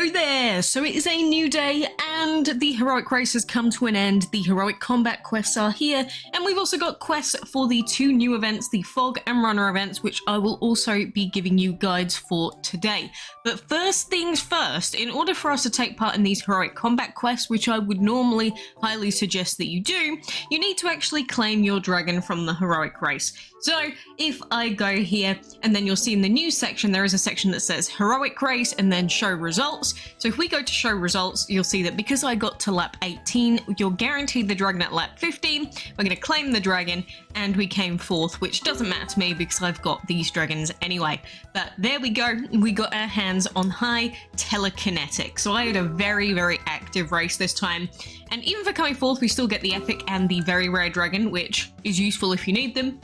Hello there! So it is a new day and the heroic race has come to an end. The heroic combat quests are here, and we've also got quests for the two new events, the fog and runner events, which I will also be giving you guides for today. But first things first, in order for us to take part in these heroic combat quests, which I would normally highly suggest that you do, you need to actually claim your dragon from the heroic race. So if I go here, and then you'll see in the news section, there is a section that says heroic race and then show results. So if we go to show results, you'll see that because I got to lap 18, you're guaranteed the dragon at lap 15. We're going to claim the dragon, and we came fourth, which doesn't matter to me because I've got these dragons anyway. But there we go. We got our hands on high telekinetic. So I had a very, very active race this time. And even for coming fourth, we still get the epic and the very rare dragon, which is useful if you need them.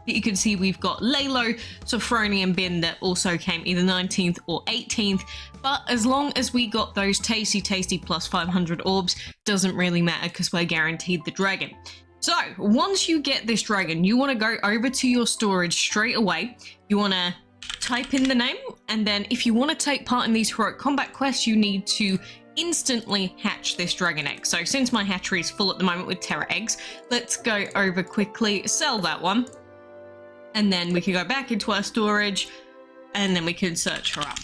You can see we've got Lalo, Sophrony and Bin that also came either 19th or 18th, but as long as we got those tasty plus 500 orbs, doesn't really matter because we're guaranteed the dragon. So once you get this dragon, you want to go over to your storage straight away. You want to type in the name, and then if you want to take part in these heroic combat quests, you need to instantly hatch this dragon egg. So since my hatchery is full at the moment with Terra eggs, let's go over quickly, sell that one. And then we can go back into our storage and then we can search her up.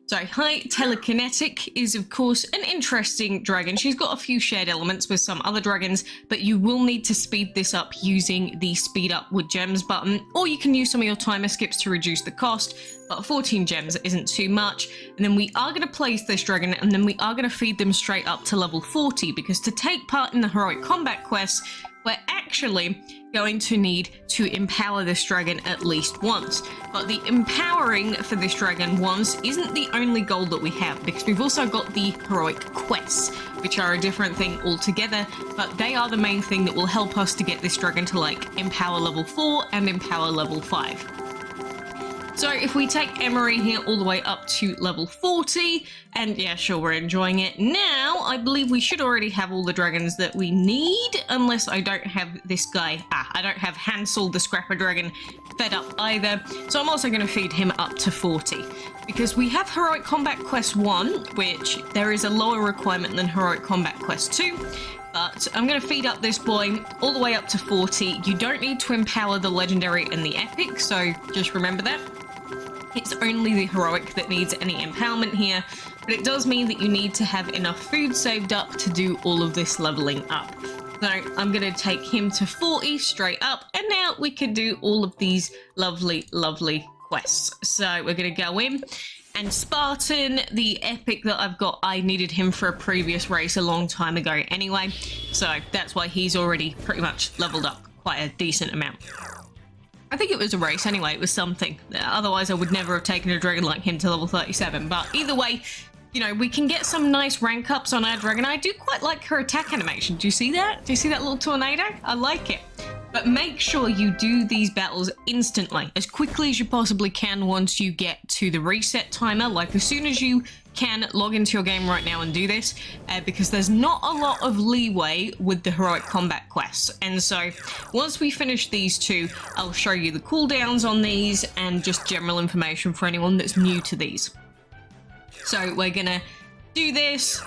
So High Telekinetic is of course an interesting dragon. She's got a few shared elements with some other dragons, but you will need to speed this up using the speed up with gems button, or you can use some of your timer skips to reduce the cost, but 14 gems isn't too much. And then we are going to place this dragon, and then we are going to feed them straight up to level 40, because to take part in the heroic combat quests, we're actually going to need to empower this dragon at least once. But the empowering for this dragon once isn't the only goal that we have, because we've also got the heroic quests, which are a different thing altogether, but they are the main thing that will help us to get this dragon to like empower level 4 and empower level 5. So if we take Emery here all the way up to level 40, and yeah, sure, we're enjoying it. Now, I believe we should already have all the dragons that we need, unless I don't have this guy. I don't have Hansel the Scrapper Dragon fed up either, so I'm also going to feed him up to 40. Because we have Heroic Combat Quest 1, which there is a lower requirement than Heroic Combat Quest 2, but I'm going to feed up this boy all the way up to 40. You don't need to empower the Legendary and the Epic, so just remember that. It's only the heroic that needs any empowerment here, but it does mean that you need to have enough food saved up to do all of this leveling up. So I'm going to take him to 40 straight up, and now we can do all of these lovely quests. So we're going to go in, and Spartan, the epic that I've got, I needed him for a previous race a long time ago anyway, so that's why he's already pretty much leveled up quite a decent amount. I think it was a race anyway, it was something. Otherwise I would never have taken a dragon like him to level 37, but either way, you know, we can get some nice rank ups on our dragon. I do quite like her attack animation. Do you see that? Do you see that little tornado? I like it. But make sure you do these battles instantly, as quickly as you possibly can once you get to the reset timer. Like as soon as you can, log into your game right now and do this, because there's not a lot of leeway with the heroic combat quests. And so once we finish these two, I'll show you the cooldowns on these and just general information for anyone that's new to these. So we're gonna do this,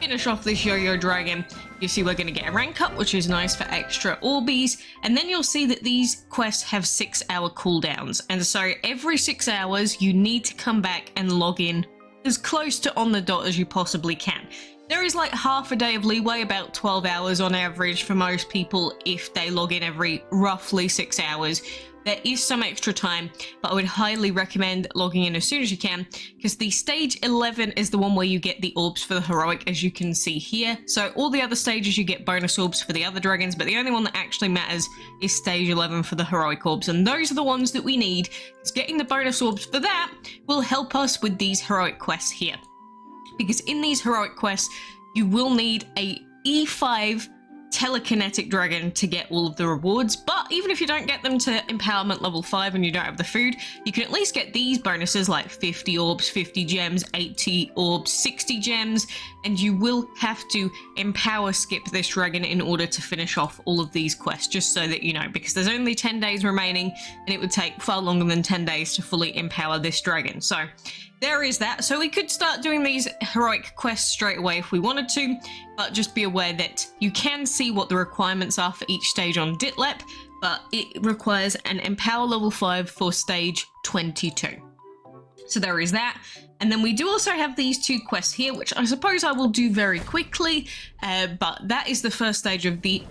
finish off this yo-yo dragon. You see we're going to get a rank up, which is nice for extra orbies, and then you'll see that these quests have 6-hour cooldowns, and so every 6 hours you need to come back and log in as close to on the dot as you possibly can. There is like half a day of leeway, about 12 hours on average for most people if they log in every roughly 6 hours. There is some extra time, but I would highly recommend logging in as soon as you can, because the stage 11 is the one where you get the orbs for the heroic, as you can see here. So all the other stages you get bonus orbs for the other dragons, but the only one that actually matters is stage 11 for the heroic orbs, and those are the ones that we need, because getting the bonus orbs for that will help us with these heroic quests here. Because in these heroic quests, you will need a E5 telekinetic dragon to get all of the rewards, but even if you don't get them to empowerment level 5 and you don't have the food, you can at least get these bonuses like 50 orbs, 50 gems, 80 orbs, 60 gems, and you will have to empower skip this dragon in order to finish off all of these quests, just so that you know, because there's only 10 days remaining and it would take far longer than 10 days to fully empower this dragon. So there is that. So we could start doing these heroic quests straight away if we wanted to, but just be aware that you can see what the requirements are for each stage on Ditlep, but it requires an Empower level 5 for stage 22. So there is that. And then we do also have these 2 quests here, which I suppose I will do very quickly, but that is the first stage of the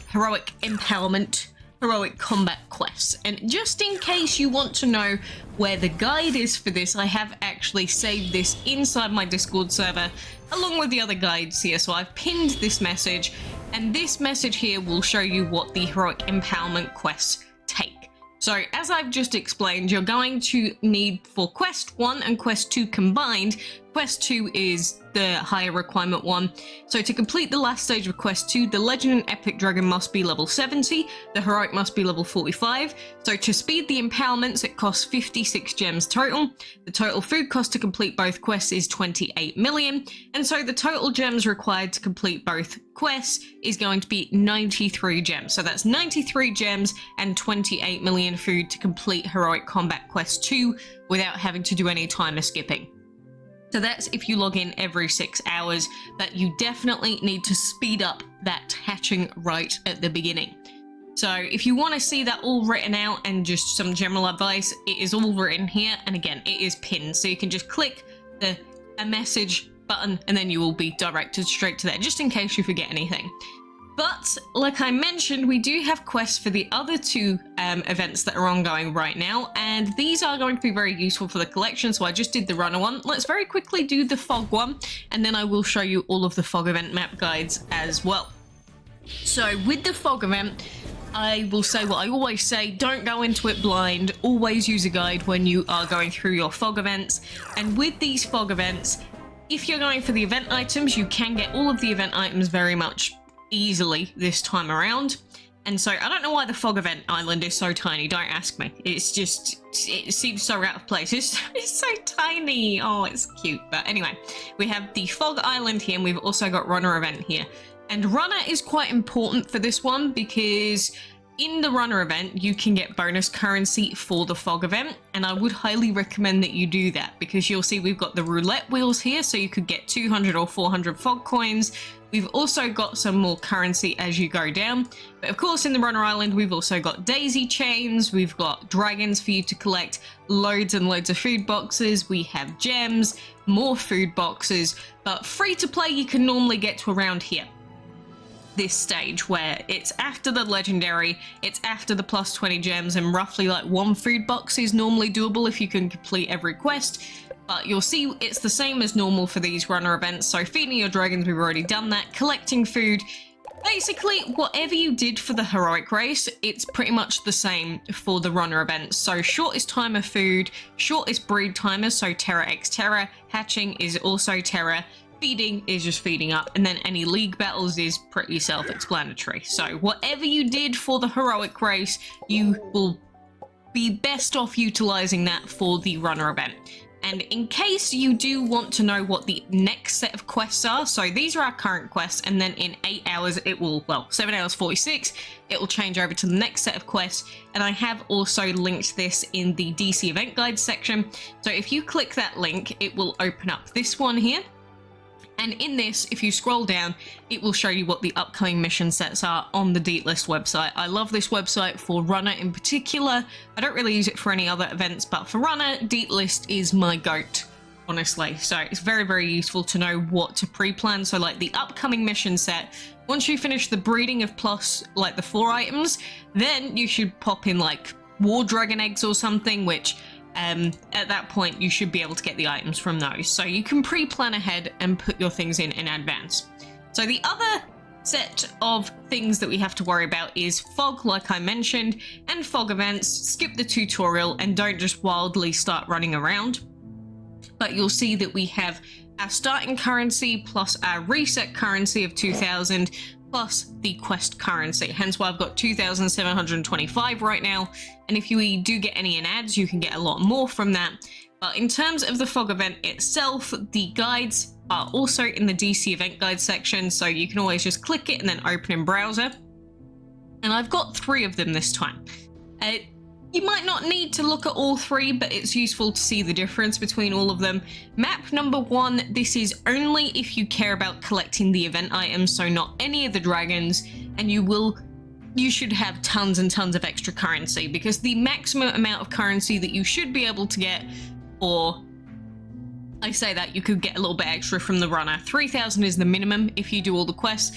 heroic empowerment, heroic combat quests. And just in case you want to know where the guide is for this, I have actually saved this inside my Discord server along with the other guides here. So I've pinned this message, and this message here will show you what the heroic empowerment quests take. So as I've just explained, you're going to need, for quest 1 and quest 2 combined, quest 2 is the higher requirement one. So to complete the last stage of quest 2, the legend and epic dragon must be level 70, the heroic must be level 45. So to speed the empowerments, it costs 56 gems total. The total food cost to complete both quests is 28 million. And so the total gems required to complete both quests is going to be 93 gems. So that's 93 gems and 28 million food to complete heroic combat quest 2 without having to do any timer skipping. So that's if you log in every 6 hours, but you definitely need to speed up that hatching right at the beginning. So if you want to see that all written out and just some general advice, it is all written here. And again, it is pinned. So you can just click the a message button and then you will be directed straight to that, just in case you forget anything. But like I mentioned, we do have quests for the other 2 events that are ongoing right now, and these are going to be very useful for the collection. So I just did the runner one. Let's very quickly do the fog one, and then I will show you all of the fog event map guides as well. So with the fog event, I will say what I always say: don't go into it blind. Always use a guide when you are going through your fog events. And with these fog events, if you're going for the event items, you can get all of the event items very much easily this time around. And so I don't know why the fog event island is so tiny, don't ask me. It's just, it seems so out of place. It's so tiny. Oh, it's cute. But anyway, we have the fog island here, and we've also got runner event here. And runner is quite important for this one because in the runner event you can get bonus currency for the fog event, and I would highly recommend that you do that because you'll see we've got the roulette wheels here, so you could get 200 or 400 fog coins. We've also got some more currency as you go down. But of course, in the Runner Island, we've also got daisy chains, we've got dragons for you to collect, loads and loads of food boxes, we have gems, more food boxes, but free to play you can normally get to around here. This stage where it's after the legendary, it's after the plus 20 gems, and roughly like 1 food box is normally doable if you can complete every quest. But you'll see it's the same as normal for these runner events. So feeding your dragons, we've already done that. Collecting food, basically whatever you did for the heroic race, it's pretty much the same for the runner events. So shortest time of food, shortest breed timer, so Terra x Terra, hatching is also Terra, feeding is just feeding up, and then any league battles is pretty self-explanatory. So whatever you did for the heroic race, you will be best off utilizing that for the runner event. And in case you do want to know what the next set of quests are, so these are our current quests, and then in 8 hours it will, well, 7 hours 46, it will change over to the next set of quests. And I have also linked this in the DC event guide section. So if you click that link, it will open up this one here. And in this, if you scroll down, it will show you what the upcoming mission sets are on the Deetlist website. I love this website for Runner in particular. I don't really use it for any other events, but for Runner, Deetlist is my goat, honestly. So it's very, very useful to know what to pre-plan. So like the upcoming mission set, once you finish the breeding of plus like the 4 items, then you should pop in like War Dragon eggs or something, which at that point you should be able to get the items from those. So you can pre-plan ahead and put your things in advance. So the other set of things that we have to worry about is fog, like I mentioned, and fog events. Skip the tutorial and don't just wildly start running around. But you'll see that we have our starting currency plus our reset currency of 2,000 plus the quest currency, hence why I've got 2,725 right now. And if you do get any in ads, you can get a lot more from that. But in terms of the fog event itself, the guides are also in the DC event guide section, so you can always just click it and then open in browser. And I've got 3 of them this time. You might not need to look at all three, but it's useful to see the difference between all of them. Map number 1, this is only if you care about collecting the event items, so not any of the dragons, and you should have tons and tons of extra currency, because the maximum amount of currency that you should be able to get, or I say that, you could get a little bit extra from the runner. 3,000 is the minimum if you do all the quests,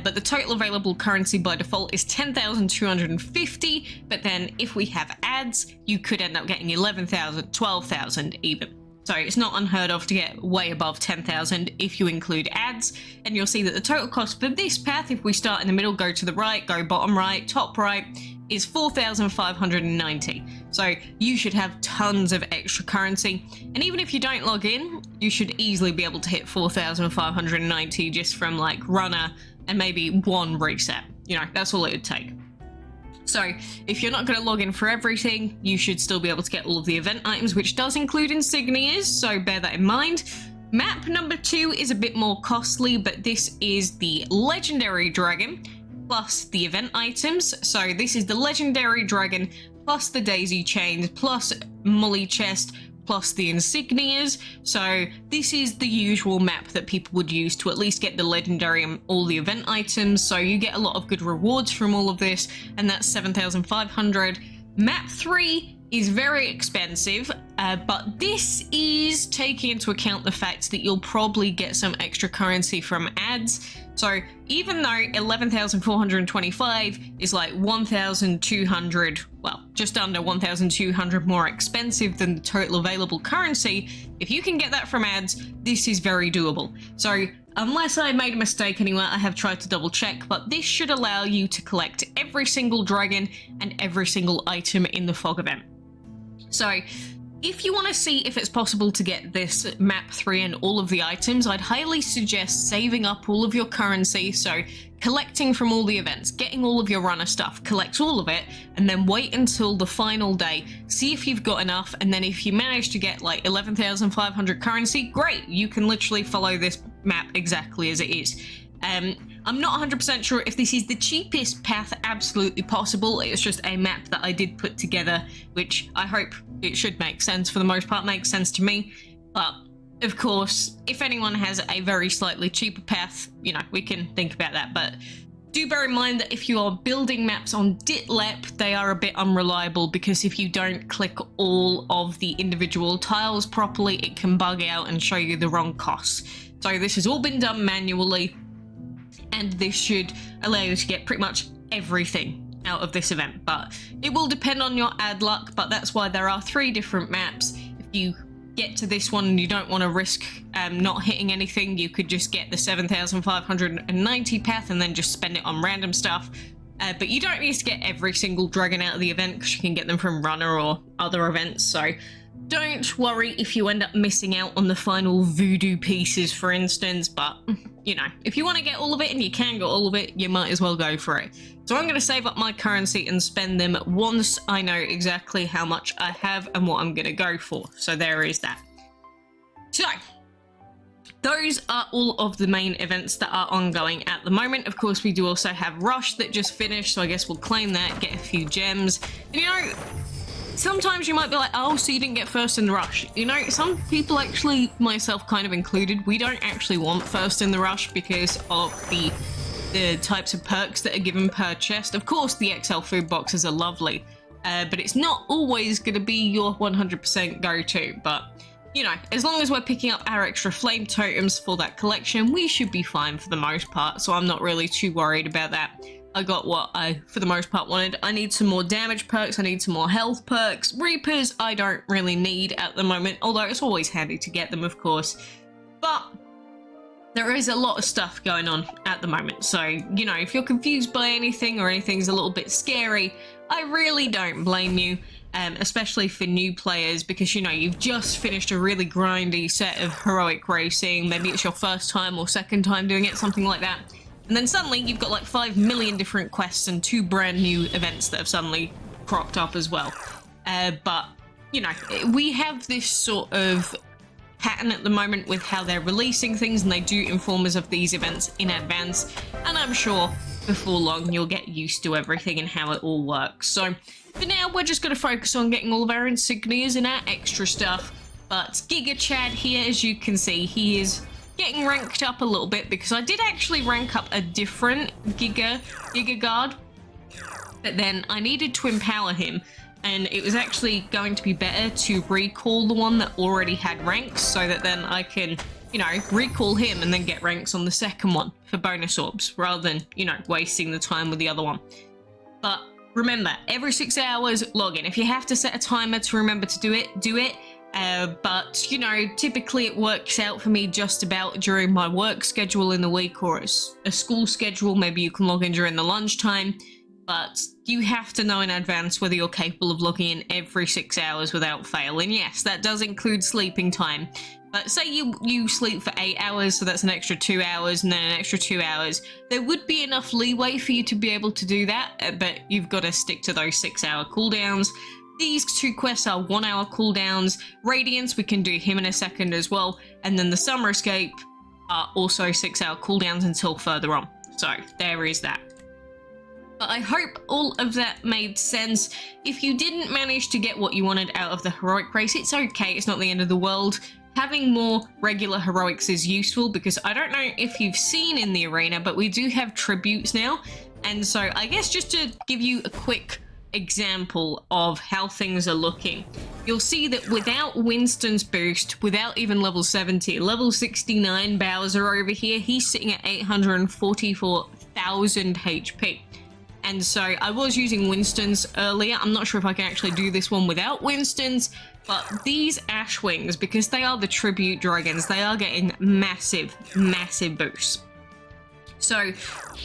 but the total available currency by default is 10,250, but then if we have ads, you could end up getting 11,000, 12,000 even. So it's not unheard of to get way above 10,000 if you include ads, and you'll see that the total cost for this path, if we start in the middle, go to the right, go bottom right, top right, is 4,590. So you should have tons of extra currency, and even if you don't log in, you should easily be able to hit 4,590 just from like runner and maybe one reset. You know, that's all it would take. So if you're not going to log in for everything, you should still be able to get all of the event items, which does include insignias, so bear that in mind. Map number 2 is a bit more costly, but this is the legendary dragon plus the event items. So this is the legendary dragon plus the daisy chains plus molly chest plus the insignias. So this is the usual map that people would use to at least get the legendary and all the event items. So you get a lot of good rewards from all of this, and that's 7,500. Map 3 is very expensive, but this is taking into account the fact that you'll probably get some extra currency from ads. So even though 11,425 is like 1,200, well, just under 1,200 more expensive than the total available currency, if you can get that from ads, this is very doable. So unless I made a mistake anywhere, I have tried to double check, but this should allow you to collect every single dragon and every single item in the fog event. So if you want to see if it's possible to get this map 3 and all of the items, I'd highly suggest saving up all of your currency, so collecting from all the events, getting all of your runner stuff, collect all of it, and then wait until the final day, see if you've got enough, and then if you manage to get like 11,500 currency, great, you can literally follow this map exactly as it is. I'm not 100% sure if this is the cheapest path absolutely possible. It's just a map that I did put together, which I hope it should make sense for the most part, makes sense to me. But of course, if anyone has a very slightly cheaper path, you know, we can think about that. But do bear in mind that if you are building maps on DitLep, they are a bit unreliable, because if you don't click all of the individual tiles properly, it can bug out and show you the wrong costs. So this has all been done manually, and this should allow you to get pretty much everything out of this event, but it will depend on your ad luck. But that's why there are 3 different maps. If you get to this one and you don't want to risk not hitting anything, you could just get the 7,590 path and then just spend it on random stuff. But you don't need to get every single dragon out of the event, because you can get them from runner or other events. So don't worry if you end up missing out on the final voodoo pieces, for instance. But you know, if you want to get all of it and you can get all of it, you might as well go for it. So I'm going to save up my currency and spend them once I know exactly how much I have and what I'm going to go for. So there is that. So those are all of the main events that are ongoing at the moment. Of course, we do also have Rush that just finished, so I guess we'll claim that, get a few gems. And you know, sometimes you might be like, oh, so you didn't get first in the rush. You know, some people, actually, myself kind of included, we don't actually want first in the rush because of the types of perks that are given per chest. Of course, the XL food boxes are lovely, but it's not always going to be your 100% go-to. But, you know, as long as we're picking up our extra flame totems for that collection, we should be fine for the most part, so I'm not really too worried about that. I got what I, for the most part, wanted. I need some more damage perks, I need some more health perks. Reapers I don't really need at the moment, although it's always handy to get them, of course. But there is a lot of stuff going on at the moment, so, you know, if you're confused by anything or anything's a little bit scary, I really don't blame you, especially for new players, because, you know, you've just finished a really grindy set of heroic racing. Maybe it's your first time or second time doing it, something like that. And then suddenly you've got like 5 million different quests and 2 brand new events that have suddenly cropped up as well. But, you know, we have this sort of pattern at the moment with how they're releasing things, and they do inform us of these events in advance. And I'm sure before long you'll get used to everything and how it all works. So for now, we're just going to focus on getting all of our insignias and our extra stuff. But Giga Chad here, as you can see, he is getting ranked up a little bit because I did actually rank up a different Giga Guard, but then I needed to empower him, and it was actually going to be better to recall the one that already had ranks so that then I can, you know, recall him and then get ranks on the second one for bonus orbs rather than, you know, wasting the time with the other one. But remember, every 6 hours, log in. If you have to set a timer to remember to do it, do it. But, you know, typically it works out for me just about during my work schedule in the week or a school schedule. Maybe you can log in during the lunchtime, but you have to know in advance whether you're capable of logging in every 6 hours without fail. And yes, that does include sleeping time. But say you sleep for 8 hours, so that's an extra 2 hours and then an extra 2 hours. There would be enough leeway for you to be able to do that, but you've got to stick to those 6 hour cooldowns. These 2 quests are 1 hour cooldowns. Radiance, we can do him in a second as well. And then the Summer Escape are also 6 hour cooldowns until further on. So there is that. But I hope all of that made sense. If you didn't manage to get what you wanted out of the heroic race, it's okay, it's not the end of the world. Having more regular heroics is useful because I don't know if you've seen in the arena, but we do have tributes now. And so I guess just to give you a quick example of how things are looking, you'll see that without Winston's boost, without even level 70, level 69 Bowser over here, he's sitting at 844,000 HP. And so I was using Winston's earlier. I'm not sure if I can actually do this one without Winston's, but these Ash Wings, because they are the tribute dragons, they are getting massive boosts. So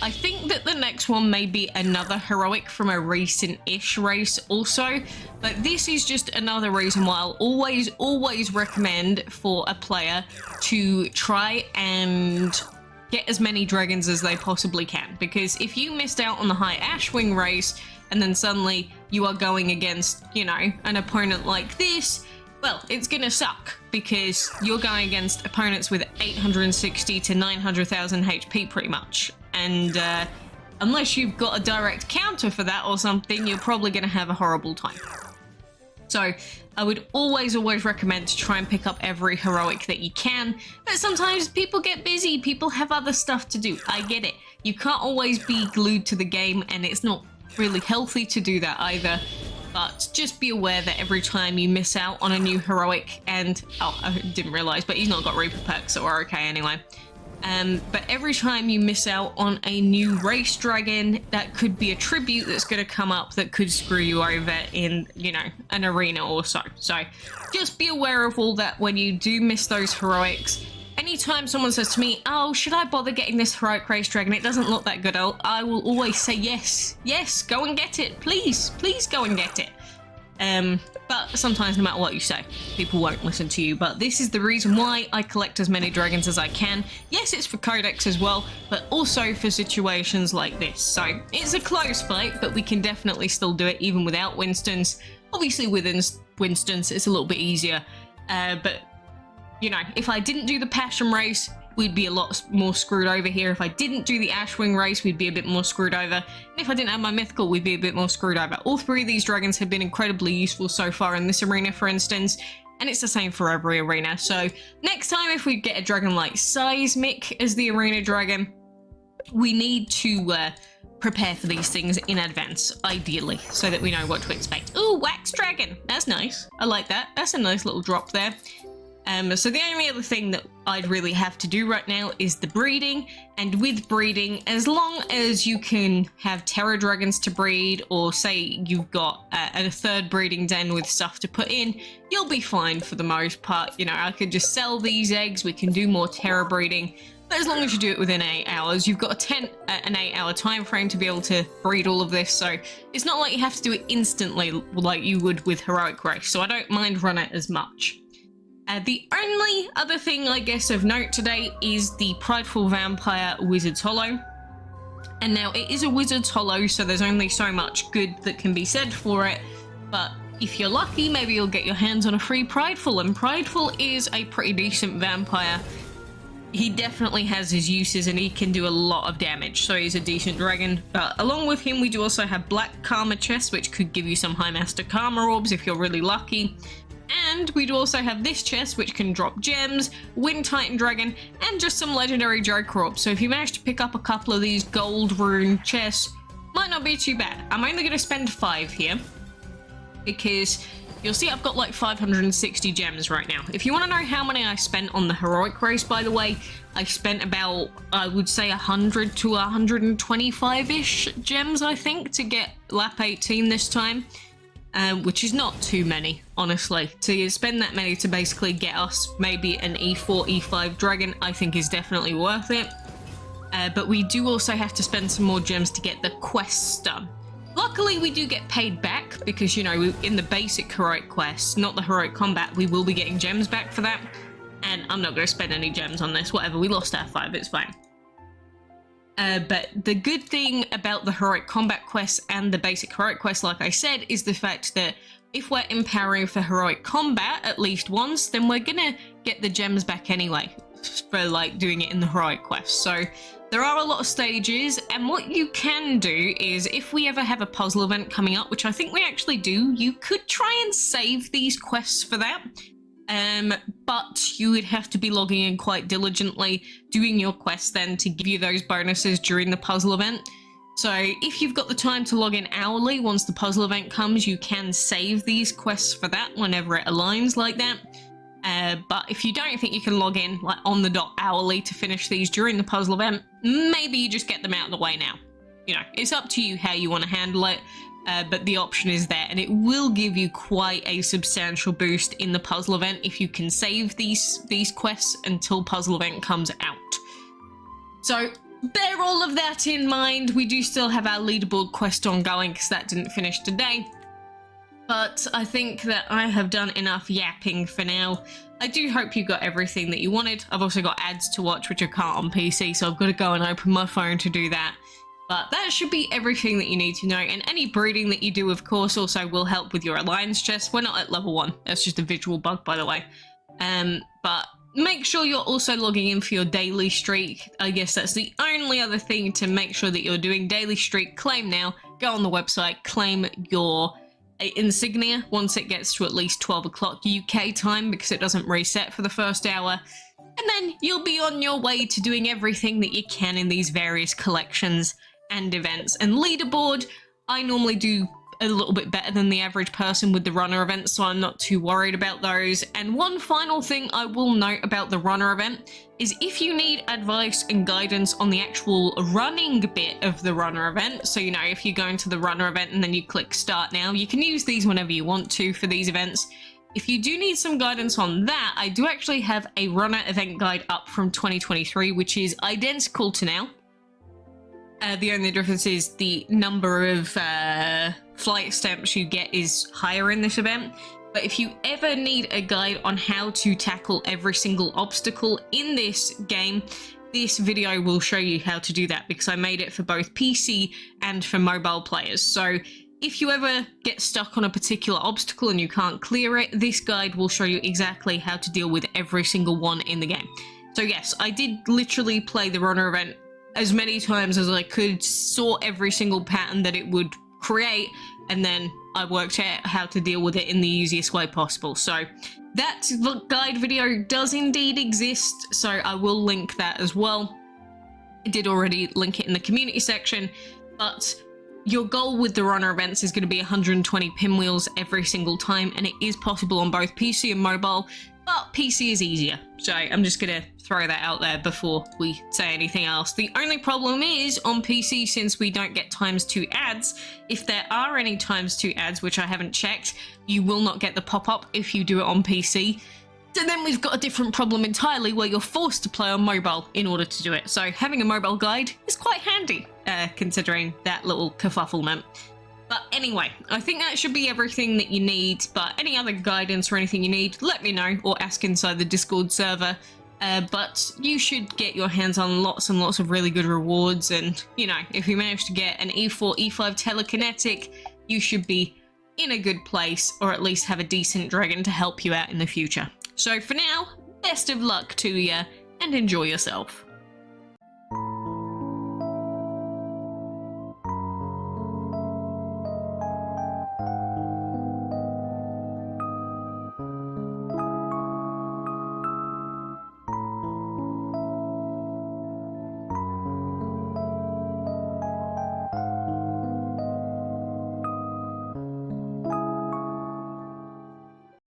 I think that the next one may be another heroic from a recent-ish race also, but this is just another reason why I'll always recommend for a player to try and get as many dragons as they possibly can, because if you missed out on the high Ashwing race and then suddenly you are going against, you know, an opponent like this, well, it's gonna suck because you're going against opponents with 860 to 900,000 HP pretty much. And unless you've got a direct counter for that or something, you're probably gonna have a horrible time. So I would always recommend to try and pick up every heroic that you can, but sometimes people get busy, people have other stuff to do. I get it. You can't always be glued to the game, and it's not really healthy to do that either. But just be aware that every time you miss out on a new heroic, and oh, I didn't realize, but he's not got Reaper perks, so we're okay anyway. But every time you miss out on a new race dragon, that could be a tribute that's going to come up that could screw you over in, you know, an arena or so. So just be aware of all that when you do miss those heroics. Anytime someone says to me, oh, should I bother getting this heroic race dragon? It doesn't look that good. I will always say yes. Yes, go and get it. Please go and get it. But sometimes no matter what you say, people won't listen to you. But this is the reason why I collect as many dragons as I can. Yes, it's for codex as well, but also for situations like this. So it's a close fight, but we can definitely still do it even without Winston's. Obviously with Winston's, it's a little bit easier. But, you know, if I didn't do the Passion race, we'd be a lot more screwed over here. If I didn't do the Ashwing race, we'd be a bit more screwed over. And if I didn't have my mythical, we'd be a bit more screwed over. All 3 of these dragons have been incredibly useful so far in this arena, for instance, and it's the same for every arena. So next time, if we get a dragon like Seismic as the arena dragon, we need to prepare for these things in advance, ideally, so that we know what to expect. Ooh, Wax Dragon! That's nice. I like that. That's a nice little drop there. So the only other thing that I'd really have to do right now is the breeding, and with breeding, as long as you can have Terror Dragons to breed, or say you've got a 3rd breeding den with stuff to put in, you'll be fine for the most part. You know, I could just sell these eggs, we can do more Terror breeding, but as long as you do it within 8 hours, you've got an 8-hour time frame to be able to breed all of this, so it's not like you have to do it instantly like you would with Heroic Race, so I don't mind run it as much. The only other thing, I guess, of note today is the Prideful Vampire Wizard's Hollow. And now, it is a Wizard's Hollow, so there's only so much good that can be said for it. But if you're lucky, maybe you'll get your hands on a free Prideful. And Prideful is a pretty decent vampire. he definitely has his uses and he can do a lot of damage, so he's a decent dragon. But along with him, we do also have Black Karma chests, which could give you some High Master Karma orbs if you're really lucky. And we do also have this chest, which can drop gems, Wind Titan Dragon, and just some legendary Joker orbs. So if you manage to pick up a couple of these gold rune chests, might not be too bad. I'm only going to spend 5 here, because you'll see I've got like 560 gems right now. If you want to know how many I spent on the heroic race, by the way, I spent about, I would say 100 to 125-ish gems, I think, to get lap 18 this time. Which is not too many, honestly. To spend that many to basically get us maybe an E4, E5 dragon, I think is definitely worth it. But we do also have to spend some more gems to get the quests done. Luckily, we do get paid back because, you know, in the basic heroic quests, not the heroic combat, we will be getting gems back for that. And I'm not going to spend any gems on this, whatever. We lost our 5, it's fine. But the good thing about the heroic combat quests and the basic heroic quests, like I said, is the fact that if we're empowering for heroic combat at least once, then we're gonna get the gems back anyway for like doing it in the heroic quest. So there are a lot of stages, and what you can do is if we ever have a puzzle event coming up, which I think we actually do, you could try and save these quests for that. But you would have to be logging in quite diligently, doing your quests then to give you those bonuses during the puzzle event. So if you've got the time to log in hourly, once the puzzle event comes, you can save these quests for that whenever it aligns like that. But if you don't think you can log in like on the dot hourly to finish these during the puzzle event, maybe you just get them out of the way now. You know, it's up to you how you want to handle it. But the option is there, and it will give you quite a substantial boost in the puzzle event if you can save these quests until puzzle event comes out. So bear all of that in mind. We do still have our leaderboard quest ongoing because that didn't finish today. But I think that I have done enough yapping for now. I do hope you got everything that you wanted. I've also got ads to watch, which I can't on PC, so I've got to go and open my phone to do that. But that should be everything that you need to know, and any breeding that you do, of course, also will help with your alliance chest. We're not at level 1, that's just a visual bug, by the way. But make sure you're also logging in for your daily streak. I guess that's the only other thing to make sure that you're doing. Daily streak, claim now, go on the website, claim your insignia once it gets to at least 12 o'clock UK time, because it doesn't reset for the first hour. And then you'll be on your way to doing everything that you can in these various collections and events. And leaderboard, I normally do a little bit better than the average person with the runner event, so I'm not too worried about those. And one final thing I will note about the runner event is if you need advice and guidance on the actual running bit of the runner event, so you know, if you go into the runner event and then you click start now, you can use these whenever you want to for these events. If you do need some guidance on that, I do actually have a runner event guide up from 2023, which is identical to now. The only difference is the number of flight stamps you get is higher in this event. But if you ever need a guide on how to tackle every single obstacle in this game, this video will show you how to do that, because I made it for both PC and for mobile players. So if you ever get stuck on a particular obstacle and you can't clear it, this guide will show you exactly how to deal with every single one in the game. So yes, I did literally play the runner event as many times as I could, saw every single pattern that it would create, and then I worked out how to deal with it in the easiest way possible. So that guide video does indeed exist, so I will link that as well. I did already link it in the community section, but your goal with the runner events is going to be 120 pinwheels every single time, and it is possible on both PC and mobile, but PC is easier. So I'm just going to throw that out there before we say anything else. The only problem is on PC, since we don't get ×2 ads, if there are any ×2 ads, which I haven't checked, you will not get the pop-up if you do it on PC. So then we've got a different problem entirely, where you're forced to play on mobile in order to do it. So having a mobile guide is quite handy, considering that little kerfufflement. But anyway, I think that should be everything that you need, but any other guidance or anything you need, let me know, or ask inside the Discord server. But you should get your hands on lots and lots of really good rewards, and, you know, if you manage to get an E4, E5 telekinetic, you should be in a good place, or at least have a decent dragon to help you out in the future. So for now, best of luck to you, and enjoy yourself.